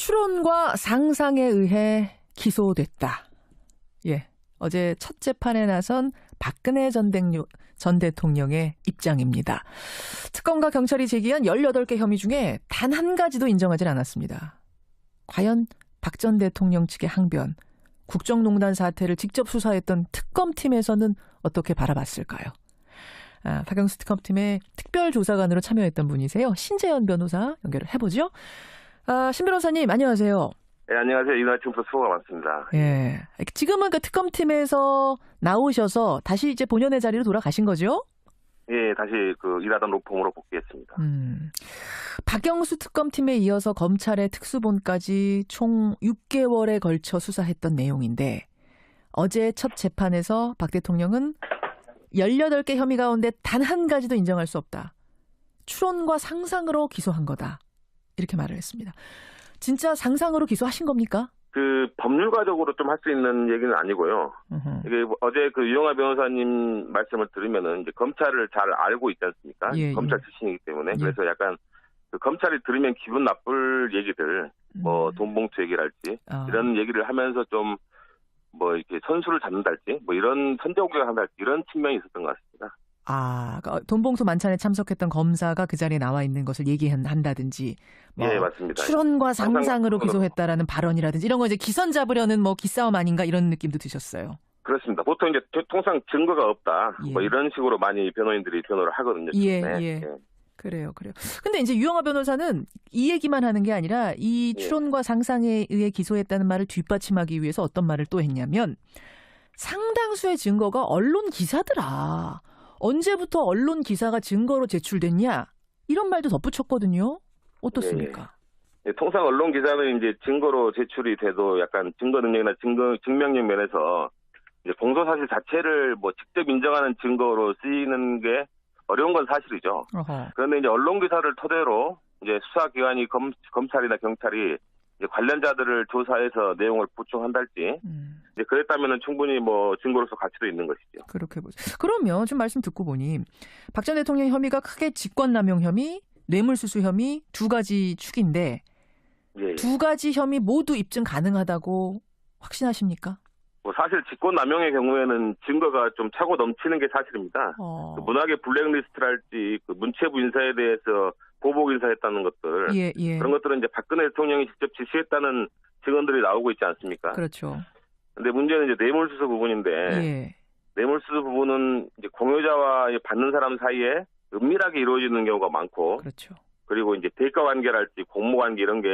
추론과 상상에 의해 기소됐다. 예, 어제 첫 재판에 나선 박근혜 전 대통령의 입장입니다. 특검과 경찰이 제기한 18개 혐의 중에 단 한 가지도 인정하지 않았습니다. 과연 박 전 대통령 측의 항변, 국정농단 사태를 직접 수사했던 특검팀에서는 어떻게 바라봤을까요? 박영수 특검팀의 특별조사관으로 참여했던 분이세요. 신재현 변호사 연결을 해보죠. 신 변호사님, 안녕하세요. 네, 안녕하세요. 이날 지금부터 수고가 많습니다. 예. 지금은 그 특검팀에서 나오셔서 다시 이제 본연의 자리로 돌아가신 거죠? 예, 다시 일하던 로펌으로 복귀했습니다. 박영수 특검팀에 이어서 검찰의 특수본까지 총 6개월에 걸쳐 수사했던 내용인데, 어제 첫 재판에서 박 대통령은 18개 혐의 가운데 단 한 가지도 인정할 수 없다. 추론과 상상으로 기소한 거다. 이렇게 말을 했습니다. 진짜 상상으로 기소하신 겁니까? 법률가적으로 좀 할 수 있는 얘기는 아니고요. 이게 어제 유영하 변호사님 말씀을 들으면은 이제 검찰을 잘 알고 있지 않습니까? 예, 검찰 예. 출신이기 때문에. 예. 그래서 약간 검찰이 들으면 기분 나쁠 얘기들, 돈봉투 얘기랄지, 이런 얘기를 하면서 좀 이렇게 선수를 잡는달지, 이런 선제공격을 한달지, 이런 측면이 있었던 것 같습니다. 그러니까 돈봉투 만찬에 참석했던 검사가 그 자리에 나와 있는 것을 얘기한다든지, 예, 맞습니다. 추론과 상상으로 기소했다라는 발언이라든지 이런 거 이제 기선 잡으려는 기싸움 아닌가 이런 느낌도 드셨어요. 그렇습니다. 보통 이제 통상 증거가 없다, 예. 이런 식으로 많이 변호인들이 변호를 하거든요. 예. 그래요. 근데 이제 유영하 변호사는 이 얘기만 하는 게 아니라 이 추론과 상상에 의해 기소했다는 말을 뒷받침하기 위해서 어떤 말을 또 했냐면, 상당수의 증거가 언론 기사더라. 언제부터 언론 기사가 증거로 제출됐냐? 이런 말도 덧붙였거든요. 어떻습니까? 예, 통상 언론 기사는 이제 증거로 제출이 돼도 약간 증거 능력이나 증명력 면에서 이제 공소 사실 자체를 직접 인정하는 증거로 쓰이는 게 어려운 건 사실이죠. 그런데 이제 언론 기사를 토대로 이제 수사기관이 검찰이나 경찰이 이제 관련자들을 조사해서 내용을 보충한달지, 이제 그랬다면은 충분히 증거로서 가치도 있는 것이죠. 그렇게 보죠. 그러면 지금 말씀 듣고 보니 박 전 대통령 혐의가 크게 직권남용 혐의, 뇌물수수 혐의 두 가지 축인데, 예. 두 가지 혐의 모두 입증 가능하다고 확신하십니까? 사실 직권남용의 경우에는 증거가 좀 차고 넘치는 게 사실입니다. 문학의 블랙리스트랄지 문체부 인사에 대해서 보복 인사했다는 것들, 예. 그런 것들은 이제 박근혜 대통령이 직접 지시했다는 증언들이 나오고 있지 않습니까? 그렇죠. 근데 문제는 이제 뇌물수수 부분인데, 예. 뇌물수수 부분은 이제 공여자와 받는 사람 사이에 은밀하게 이루어지는 경우가 많고, 그렇죠. 그리고 이제 대가 관계랄지 공모 관계 이런 게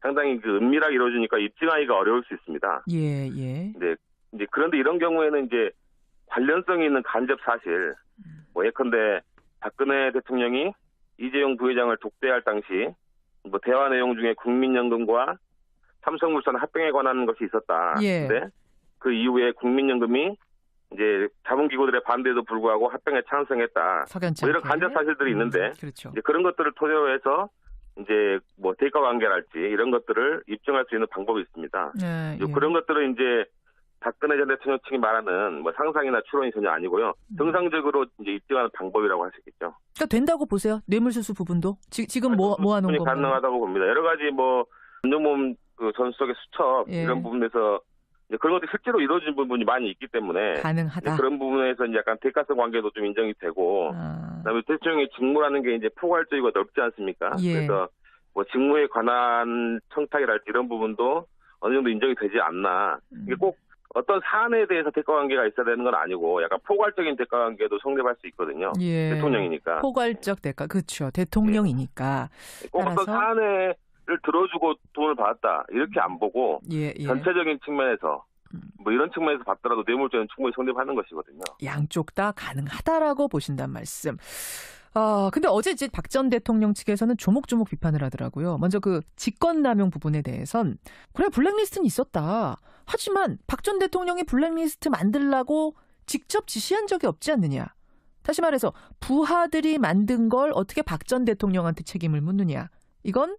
상당히 은밀하게 이루어지니까 입증하기가 어려울 수 있습니다. 예. 네, 이제 그런데 이런 경우에는 이제 관련성이 있는 간접 사실, 예컨대 박근혜 대통령이 이재용 부회장을 독대할 당시 대화 내용 중에 국민연금과 삼성물산 합병에 관한 것이 있었다. 예. 근데 그 이후에 국민연금이 이제 자본기구들의 반대에도 불구하고 합병에 찬성했다. 이런 간접 사실들이 있는데, 그렇죠. 이제 그런 것들을 토대로 해서 이제 대가 관계랄지 이런 것들을 입증할 수 있는 방법이 있습니다. 예. 그런 것들은 이제 박근혜 전 대통령 측이 말하는 상상이나 추론이 전혀 아니고요. 정상적으로 이제 입증하는 방법이라고 할 수 있겠죠. 그러니까 된다고 보세요. 뇌물수수 부분도 지금 모아놓은 거 가능하다고 봅니다. 여러 가지 전용몸 전수석의 수첩 이런 부분에서 이제 그런 것들이 실제로 이루어진 부분이 많이 있기 때문에 가능하다. 그런 부분에서 이제 약간 대가성 관계도 좀 인정이 되고, 그다음에 대통령의 직무라는 게 이제 포괄적이고 넓지 않습니까? 예. 그래서 직무에 관한 청탁이랄지 이런 부분도 어느 정도 인정이 되지 않나. 이게 꼭 어떤 사안에 대해서 대가관계가 있어야 되는 건 아니고 약간 포괄적인 대가관계도 성립할 수 있거든요. 예. 대통령이니까. 포괄적 대가, 그렇죠. 대통령이니까. 꼭 어떤 사안을 들어주고 돈을 받았다 이렇게 안 보고 전체적인 측면에서 이런 측면에서 봤더라도 뇌물죄는 충분히 성립하는 것이거든요. 양쪽 다 가능하다라고 보신단 말씀. 근데 어제 이제 박 전 대통령 측에서는 조목조목 비판을 하더라고요. 먼저 직권남용 부분에 대해선 그래 블랙리스트는 있었다. 하지만 박 전 대통령이 블랙리스트 만들라고 직접 지시한 적이 없지 않느냐. 다시 말해서 부하들이 만든 걸 어떻게 박 전 대통령한테 책임을 묻느냐. 이건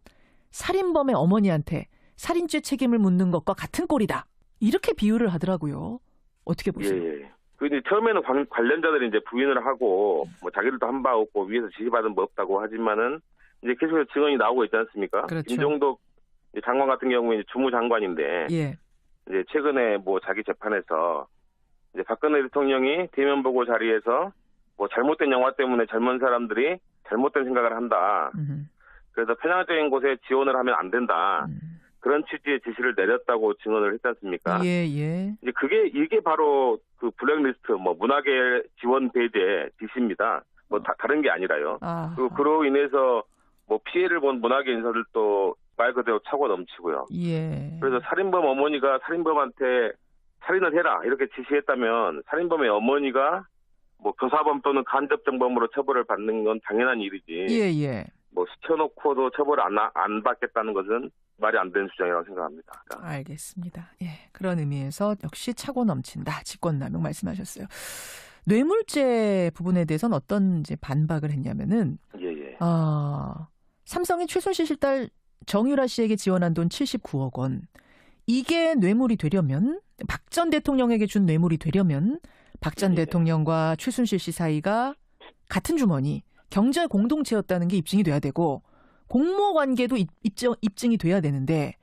살인범의 어머니한테 살인죄 책임을 묻는 것과 같은 꼴이다. 이렇게 비유를 하더라고요. 어떻게 보세요? 예. 이제 처음에는 관련자들이 이제 부인을 하고 자기들도 한 바 없고 위에서 지시받은 바 없다고 하지만은 이제 계속해서 증언이 나오고 있지 않습니까? 그렇죠. 김종덕 장관 같은 경우에 이제 주무장관인데 예. 이제 최근에 뭐 자기 재판에서 이제 박근혜 대통령이 대면 보고 자리에서 뭐 잘못된 영화 때문에 젊은 사람들이 잘못된 생각을 한다. 그래서 편향적인 곳에 지원을 하면 안 된다. 그런 취지의 지시를 내렸다고 증언을 했지 않습니까? 예, 예. 이제 이게 바로 그 블랙리스트, 뭐 문화계 지원 배제 지시입니다. 뭐 다른 게 아니라요. 그로 인해서 뭐 피해를 본 문화계 인사들도 말 그대로 차고 넘치고요. 예. 그래서 살인범 어머니가 살인범한테 살인을 해라 이렇게 지시했다면 살인범의 어머니가 뭐 교사범 또는 간접정범으로 처벌을 받는 건 당연한 일이지. 예, 예. 뭐 시켜놓고도 처벌을 안 받겠다는 것은 말이 안 되는 주장이라고 생각합니다. 알겠습니다. 예, 그런 의미에서 역시 차고 넘친다. 직권남용 말씀하셨어요. 뇌물죄 부분에 대해서는 어떤 이제 반박을 했냐면은 예. 삼성이 최순실 씨 딸 정유라 씨에게 지원한 돈 79억 원. 이게 뇌물이 되려면 박 전 대통령에게 준 뇌물이 되려면 박 전 대통령과 최순실 씨 사이가 같은 주머니, 경제 공동체였다는 게 입증이 돼야 되고 공모 관계도 입증이 돼야 되는데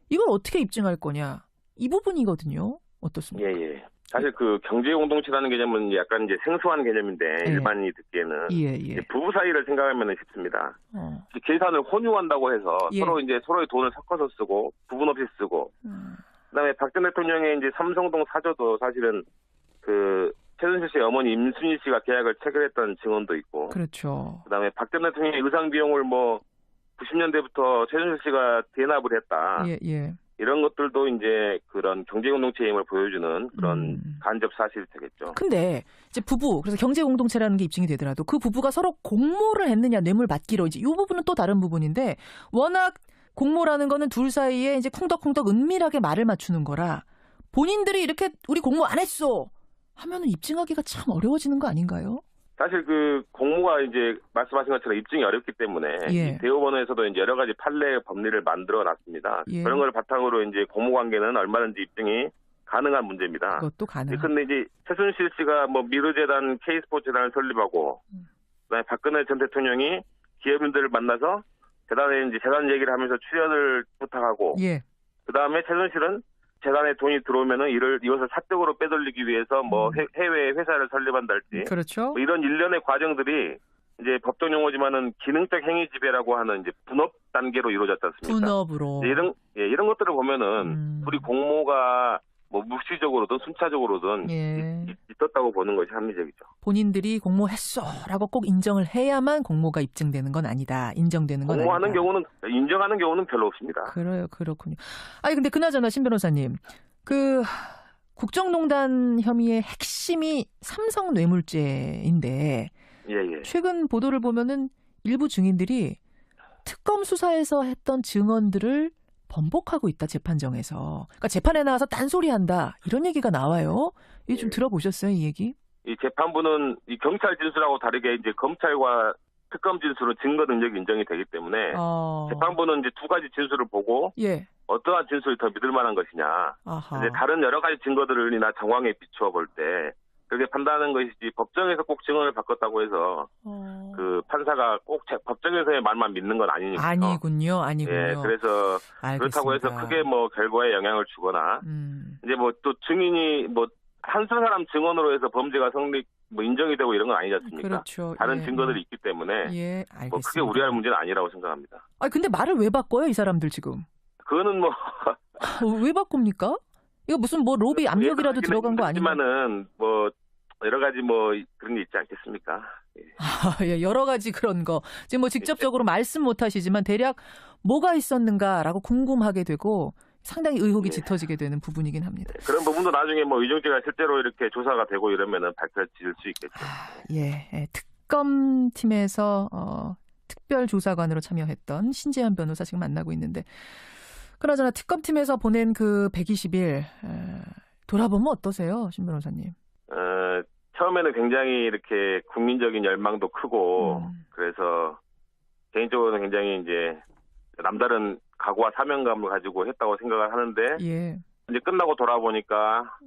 이걸 어떻게 입증할 거냐? 이 부분이거든요. 어떻습니까? 예. 사실 그 경제 공동체라는 개념은 약간 이제 생소한 개념인데 일반인이 듣기에는 이제 부부 사이를 생각하면 쉽습니다. 계산을 혼용한다고 해서 서로의 돈을 섞어서 쓰고 구분 없이 쓰고. 그다음에 박 전 대통령의 이제 삼성동 사저도 사실은 그 최순실 씨의 어머니 임순희 씨가 계약을 체결했다는 증언도 있고. 그렇죠. 그다음에 박 전 대통령의 의상 비용을 뭐 90년대부터 최순실 씨가 대납을 했다. 예. 이런 것들도 이제 그런 경제공동체의 힘을 보여주는 그런 간접 사실이 되겠죠. 근데 이제 부부, 그래서 경제공동체라는 게 입증이 되더라도 그 부부가 서로 공모를 했느냐, 뇌물 받기로 이제 이 부분은 또 다른 부분인데 워낙 공모라는 거는 둘 사이에 이제 쿵덕쿵덕 은밀하게 말을 맞추는 거라 본인들이 이렇게 우리 공모 안 했어 하면은 입증하기가 참 어려워지는 거 아닌가요? 사실 그 공모가 이제 말씀하신 것처럼 입증이 어렵기 때문에 이 대법원에서도 이제 여러 가지 판례 법리를 만들어 놨습니다. 그런 걸 바탕으로 이제 공모 관계는 얼마든지 입증이 가능한 문제입니다. 그것도 가능. 그런데 이제 최순실 씨가 뭐 미르재단, K스포츠단을 설립하고 그다음에 박근혜 전 대통령이 기업인들을 만나서 재단에 이제 재단 얘기를 하면서 출연을 부탁하고 그다음에 최순실은 재단에 돈이 들어오면은 이것을 사적으로 빼돌리기 위해서 뭐 해외 회사를 설립한달지. 그렇죠. 뭐 이런 일련의 과정들이 이제 법정 용어지만은 기능적 행위 지배라고 하는 이제 분업 단계로 이루어졌지 않습니까? 분업으로. 이런 것들을 보면은 우리 공모가 뭐 묵시적으로든 순차적으로든 있었다고 보는 것이 합리적이죠. 본인들이 공모했어라고 꼭 인정을 해야만 공모가 입증되는 건 아니다. 인정되는 건 공모하는 아니다. 경우는 인정하는 경우는 별로 없습니다. 그렇군요. 아니 근데 그나저나 신 변호사님, 그 국정농단 혐의의 핵심이 삼성 뇌물죄인데 최근 보도를 보면은 일부 증인들이 특검 수사에서 했던 증언들을 번복하고 있다, 재판정에서. 그러니까 재판에 나와서 딴소리한다 이런 얘기가 나와요. 이게 좀 들어보셨어요, 이 얘기? 이 재판부는 이 경찰 진술하고 다르게 이제 검찰과 특검 진술은 증거 능력이 인정이 되기 때문에 재판부는 이제 두 가지 진술을 보고 어떠한 진술이 더 믿을 만한 것이냐. 이제 다른 여러 가지 증거들이나 정황에 비추어 볼 때 그렇게 판단하는 것이지 법정에서 꼭 증언을 바꿨다고 해서 그 판사가 꼭 법정에서의 말만 믿는 건 아니니까요. 아니군요. 그래서 알겠습니다. 그렇다고 해서 크게 뭐 결과에 영향을 주거나 이제 뭐 또 증인이 뭐 한두 사람 증언으로 해서 범죄가 뭐 인정이 되고 이런 건 아니지 않습니까? 그렇죠. 다른 증거들이 있기 때문에 알겠습니다. 뭐 크게 우려할 문제는 아니라고 생각합니다. 근데 말을 왜 바꿔요, 이 사람들 지금? 그거는 뭐 왜 바꿉니까? 이거 무슨 뭐 로비 압력이라도 들어간 거 아닌가? 하지만은 뭐 여러 가지 뭐 그런 게 있지 않겠습니까? 여러 가지 그런 거. 지금 뭐 직접적으로 말씀 못 하시지만 대략 뭐가 있었는가라고 궁금하게 되고 상당히 의혹이 짙어지게 되는 부분이긴 합니다. 그런 부분도 나중에 뭐 위증죄가 실제로 이렇게 조사가 되고 이러면은 밝혀질 수 있겠죠. 특검팀에서 특별조사관으로 참여했던 신재현 변호사 지금 만나고 있는데, 그나저나 특검팀에서 보낸 그 120일 돌아보면 어떠세요, 신 변호사님? 처음에는 굉장히 이렇게 국민적인 열망도 크고 그래서 개인적으로는 굉장히 이제 남다른 각오와 사명감을 가지고 했다고 생각을 하는데 이제 끝나고 돌아보니까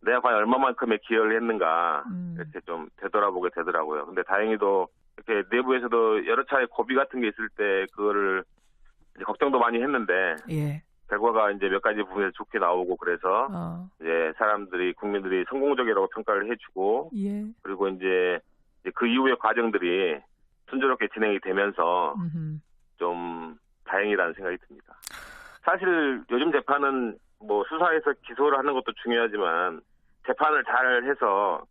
내가 과연 얼마만큼의 기여를 했는가 이렇게 좀 되돌아보게 되더라고요. 근데 다행히도 이렇게 내부에서도 여러 차례 고비 같은 게 있을 때 그거를 이제 걱정도 많이 했는데 예. 결과가 이제 몇 가지 부분에서 좋게 나오고 그래서 이제 사람들이 국민들이 성공적이라고 평가를 해주고 예. 그리고 이제 그 이후의 과정들이 순조롭게 진행이 되면서 좀 다행이라는 생각이 듭니다. 사실 요즘 재판은 뭐 수사에서 기소를 하는 것도 중요하지만 재판을 잘 해서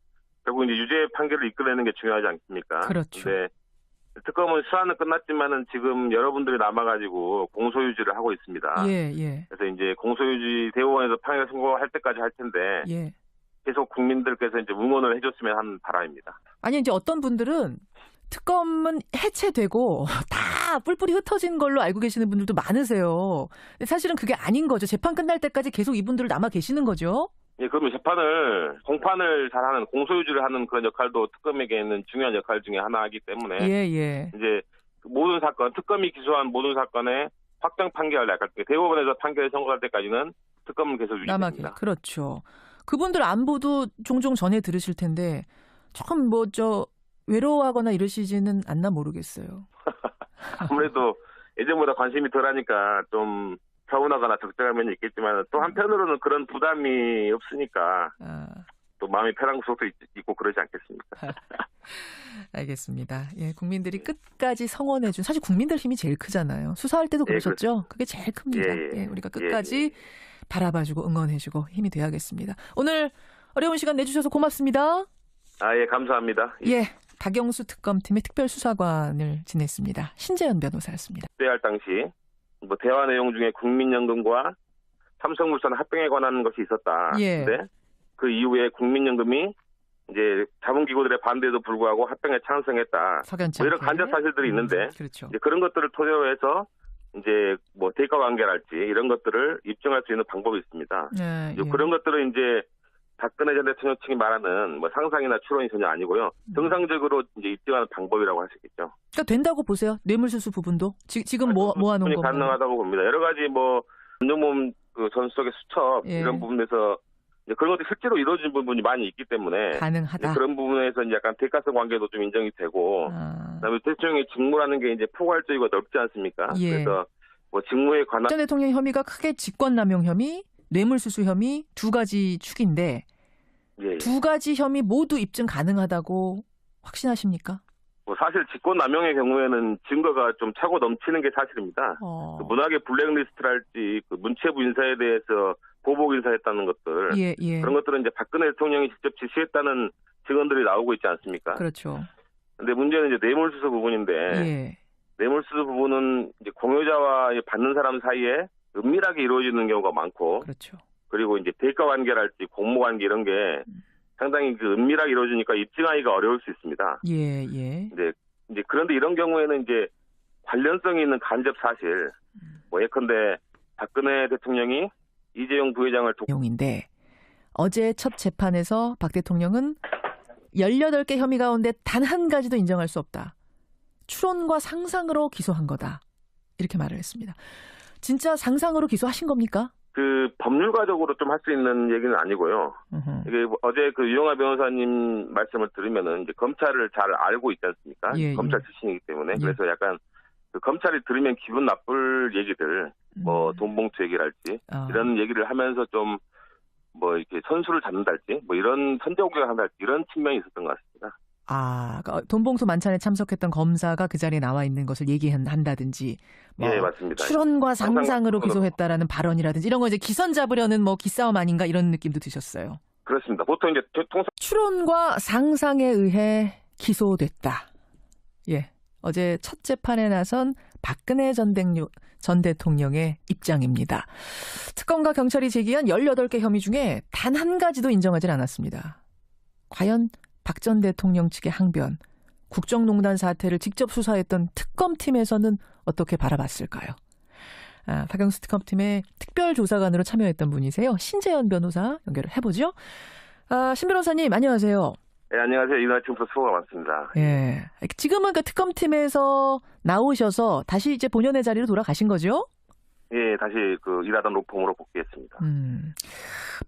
결국 이제 유죄 판결을 이끌어내는 게 중요하지 않습니까? 그렇죠. 근데 특검은 수사는 끝났지만은 지금 여러분들이 남아가지고 공소유지를 하고 있습니다. 예, 예. 그래서 이제 공소유지 대법원에서 판결 선고할 때까지 할 텐데 예. 계속 국민들께서 이제 응원을 해줬으면 하는 바람입니다. 아니 이제 어떤 분들은 특검은 해체되고 다 뿔뿔이 흩어진 걸로 알고 계시는 분들도 많으세요. 근데 사실은 그게 아닌 거죠. 재판 끝날 때까지 계속 이분들 남아 계시는 거죠. 예, 그러면 재판을 공판을 잘하는 공소유지를 하는 그런 역할도 특검에게는 중요한 역할 중에 하나이기 때문에 예, 예. 이제 모든 사건 특검이 기소한 모든 사건의 확정 판결 약간 대법원에서 판결이 선고할 때까지는 특검은 계속 유지됩니다. 그렇죠. 그분들 안부도 종종 전해 들으실 텐데 조금 외로워하거나 이러시지는 않나 모르겠어요. 아무래도 예전보다 관심이 덜하니까 좀 서운하거나 적적한 면이 있겠지만 또 한편으로는 그런 부담이 없으니까 또 마음이 편한 구석도 있고 그러지 않겠습니까? 알겠습니다. 예, 국민들이 끝까지 성원해준 사실 국민들 힘이 제일 크잖아요. 수사할 때도 그러셨죠? 그게 제일 큽니다. 예, 우리가 끝까지 바라봐주고 응원해주고 힘이 돼야겠습니다. 오늘 어려운 시간 내주셔서 고맙습니다. 예, 감사합니다. 예, 박영수 특검팀의 특별수사관을 지냈습니다. 신재현 변호사였습니다. 그때할 당시 대화 내용 중에 국민연금과 삼성물산 합병에 관한 것이 있었다. 예. 근데 그 이후에 국민연금이 이제 자본기구들의 반대에도 불구하고 합병에 찬성했다. 석연치 이런 간접 사실들이 있는데 그렇죠. 이제 그런 것들을 토대로 해서 이제 대가 관계랄지 이런 것들을 입증할 수 있는 방법이 있습니다. 그런 것들은 이제 박근혜 전 대통령 측이 말하는 상상이나 추론이 전혀 아니고요. 정상적으로 이제 입증하는 방법이라고 할 수 있겠죠. 그러니까 된다고 보세요. 뇌물수수 부분도 지금 모아놓은 거 가능하다고 봅니다. 여러 가지 전용몸 전 수석의 수첩 이런 부분에서 이제 그런 것들이 실제로 이루어진 부분이 많이 있기 때문에 가능하다. 그런 부분에서 이제 약간 대가성 관계도 좀 인정이 되고, 그다음에 대통령의 직무라는 게 이제 포괄적이고 넓지 않습니까? 예. 그래서 직무에 관한 전 대통령 혐의가 크게 직권남용 혐의, 뇌물수수 혐의 두 가지 축인데 두 가지 혐의 모두 입증 가능하다고 확신하십니까? 사실 직권남용의 경우에는 증거가 좀 차고 넘치는 게 사실입니다. 문학의 블랙리스트랄지 문체부 인사에 대해서 보복 인사했다는 것들 그런 것들은 이제 박근혜 대통령이 직접 지시했다는 증언들이 나오고 있지 않습니까? 그렇죠. 근데 문제는 이제 뇌물수수 부분인데 뇌물수수 부분은 이제 공여자와 받는 사람 사이에 은밀하게 이루어지는 경우가 많고, 그렇죠. 그리고 이제 대가 관계랄지 공모 관계 이런 게 상당히 은밀하게 이루어지니까 입증하기가 어려울 수 있습니다. 예. 근데 이제 그런데 이런 경우에는 이제 관련성이 있는 간접 사실, 예컨대 박근혜 대통령이 이재용 부회장을 내용인데 어제 첫 재판에서 박 대통령은 18개 혐의 가운데 단 한 가지도 인정할 수 없다. 추론과 상상으로 기소한 거다. 이렇게 말을 했습니다. 진짜 상상으로 기소하신 겁니까? 법률가적으로 좀 할 수 있는 얘기는 아니고요. 이게 어제 유영하 변호사님 말씀을 들으면은 이제 검찰을 잘 알고 있지 않습니까? 검찰 출신이기 때문에. 그래서 약간 검찰이 들으면 기분 나쁠 얘기들, 돈봉투 얘기랄지, 이런 얘기를 하면서 좀, 이렇게 선수를 잡는달지, 이런 선제공격을 한달지, 이런 측면이 있었던 것 같습니다. 그러니까 돈봉투 만찬에 참석했던 검사가 그 자리에 나와 있는 것을 얘기한다든지, 예, 맞습니다. 추론과 상상으로 기소했다라는 발언이라든지 이런 거 이제 기선 잡으려는 기싸움 아닌가 이런 느낌도 드셨어요. 그렇습니다. 보통 이제 추론과 상상에 의해 기소됐다. 예, 어제 첫 재판에 나선 박근혜 전 대통령의 입장입니다. 특검과 경찰이 제기한 18개 혐의 중에 단 한 가지도 인정하지 않았습니다. 과연 박 전 대통령 측의 항변, 국정농단 사태를 직접 수사했던 특검팀에서는 어떻게 바라봤을까요? 박영수 특검팀의 특별조사관으로 참여했던 분이세요. 신재현 변호사 연결을 해보죠. 신 변호사님 안녕하세요. 네, 안녕하세요. 이날 지금부터 수고가 많습니다. 예, 지금은 특검팀에서 나오셔서 다시 이제 본연의 자리로 돌아가신 거죠? 예, 다시 일하던 로펌으로 복귀했습니다.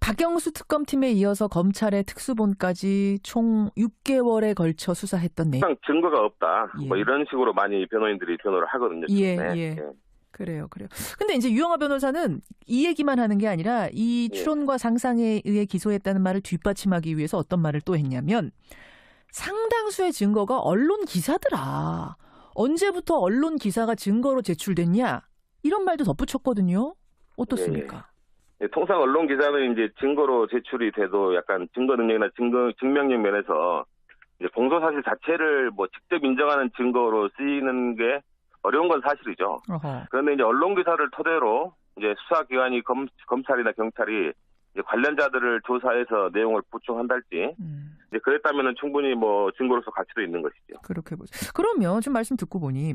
박영수 특검팀에 이어서 검찰의 특수본까지 총 6개월에 걸쳐 수사했던 내용. 증거가 없다. 이런 식으로 많이 변호인들이 변호를 하거든요. 그래요. 근데 이제 유영하 변호사는 이 얘기만 하는 게 아니라 이 추론과 상상에 의해 기소했다는 말을 뒷받침하기 위해서 어떤 말을 또 했냐면 상당수의 증거가 언론 기사더라. 언제부터 언론 기사가 증거로 제출됐냐? 이런 말도 덧붙였거든요. 어떻습니까? 통상 언론 기사는 이제 증거로 제출이 돼도 약간 증거 능력이나 증명력 면에서 이제 공소 사실 자체를 뭐 직접 인정하는 증거로 쓰이는 게 어려운 건 사실이죠. 어허. 그런데 이제 언론 기사를 토대로 이제 수사기관이 검찰이나 경찰이 이제 관련자들을 조사해서 내용을 보충한달지 이제 그랬다면은 충분히 뭐 증거로서 가치도 있는 것이죠. 그렇게 보죠. 그러면 좀 말씀 듣고 보니